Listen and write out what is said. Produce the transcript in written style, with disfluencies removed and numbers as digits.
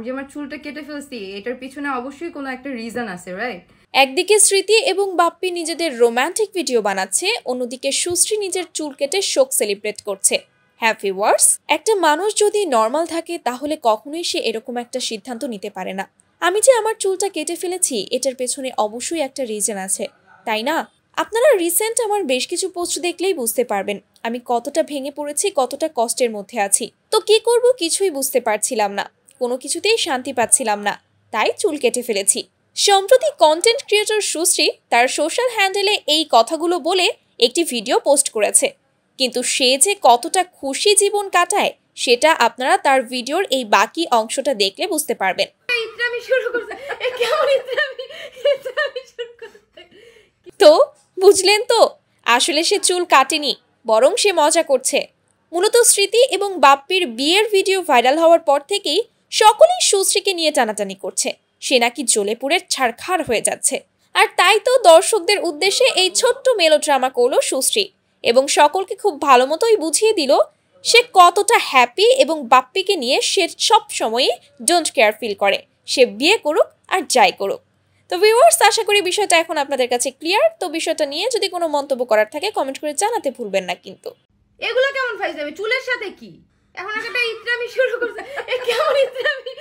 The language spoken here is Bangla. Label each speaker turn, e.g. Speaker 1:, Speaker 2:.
Speaker 1: যে আমার চুলটা কেটে ফেলছি, এটার পিছনে অবশ্যই কোনো একটা রিজন আছে, রাইট?
Speaker 2: একদিকে স্মৃতি এবং বাপ্পি নিজেদের রোমান্টিক ভিডিও বানাচ্ছে, অন্যদিকে সুশ্রী নিজের চুল কেটে শোক সেলিব্রেট করছে। হ্যাপি ওয়ার্স, একটা মানুষ যদি নর্মাল থাকে তাহলে কখনোই সে এরকম একটা সিদ্ধান্ত নিতে পারে না। আমি যে আমার চুলটা কেটে ফেলেছি এটার পেছনে অবশ্যই একটা রিজন আছে, তাই না? আপনারা রিসেন্ট আমার বেশ কিছু পোস্ট দেখলেই বুঝতে পারবেন আমি কতটা ভেঙে পড়েছি, কতটা কষ্টের মধ্যে আছি। তো কি করব কিছুই বুঝতে পারছিলাম না, কোনো কিছুতেই শান্তি পাচ্ছিলাম না, তাই চুল কেটে ফেলেছি। সম্প্রতি কন্টেন্ট ক্রিয়েটর সুশ্রী তার সোশ্যাল হ্যান্ডেলে এই কথাগুলো বলে একটি ভিডিও পোস্ট করেছে, কিন্তু সে যে কতটা খুশি জীবন কাটায় সেটা আপনারা তার ভিডিওর এই বাকি অংশটা দেখলে বুঝতে পারবেন। তো বুঝলেন তো, আসলে সে চুল কাটেনি, বরং সে মজা করছে। মূলত স্মৃতি এবং বাপ্পির বিয়ের ভিডিও ভাইরাল হওয়ার পর থেকেই সকলেই সুশ্রীকে নিয়ে টানাটানি করছে, সে নাকি জ্বলে পুড়ে ছারখার হয়ে যাচ্ছে। আর তাই তো দর্শকদের উদ্দেশ্যে এই ছোট্ট মেলোড্রামা করলো সুশ্রী এবং সকলকে খুব ভালো মতোই বুঝিয়ে দিল সে কতটা হ্যাপি এবং বাপ্পিকে নিয়ে সে সব সময়ই ডোন্ট কেয়ার ফিল করে, সে বিয়ে করুক আর যাই করুক। তো ভিউয়ার্স, আশা করি বিষয়টা এখন আপনাদের কাছে ক্লিয়ার। তো বিষয়টা নিয়ে যদি কোনো মন্তব্য করার থাকে কমেন্ট করে জানাতে ভুলবেন না কিন্তু।
Speaker 1: এগুলো কেমন ফাইজ যাবে চুলের সাথে কি? এখন একটা ইত্রামি শুরু করছে, কেমন ইত্রামি?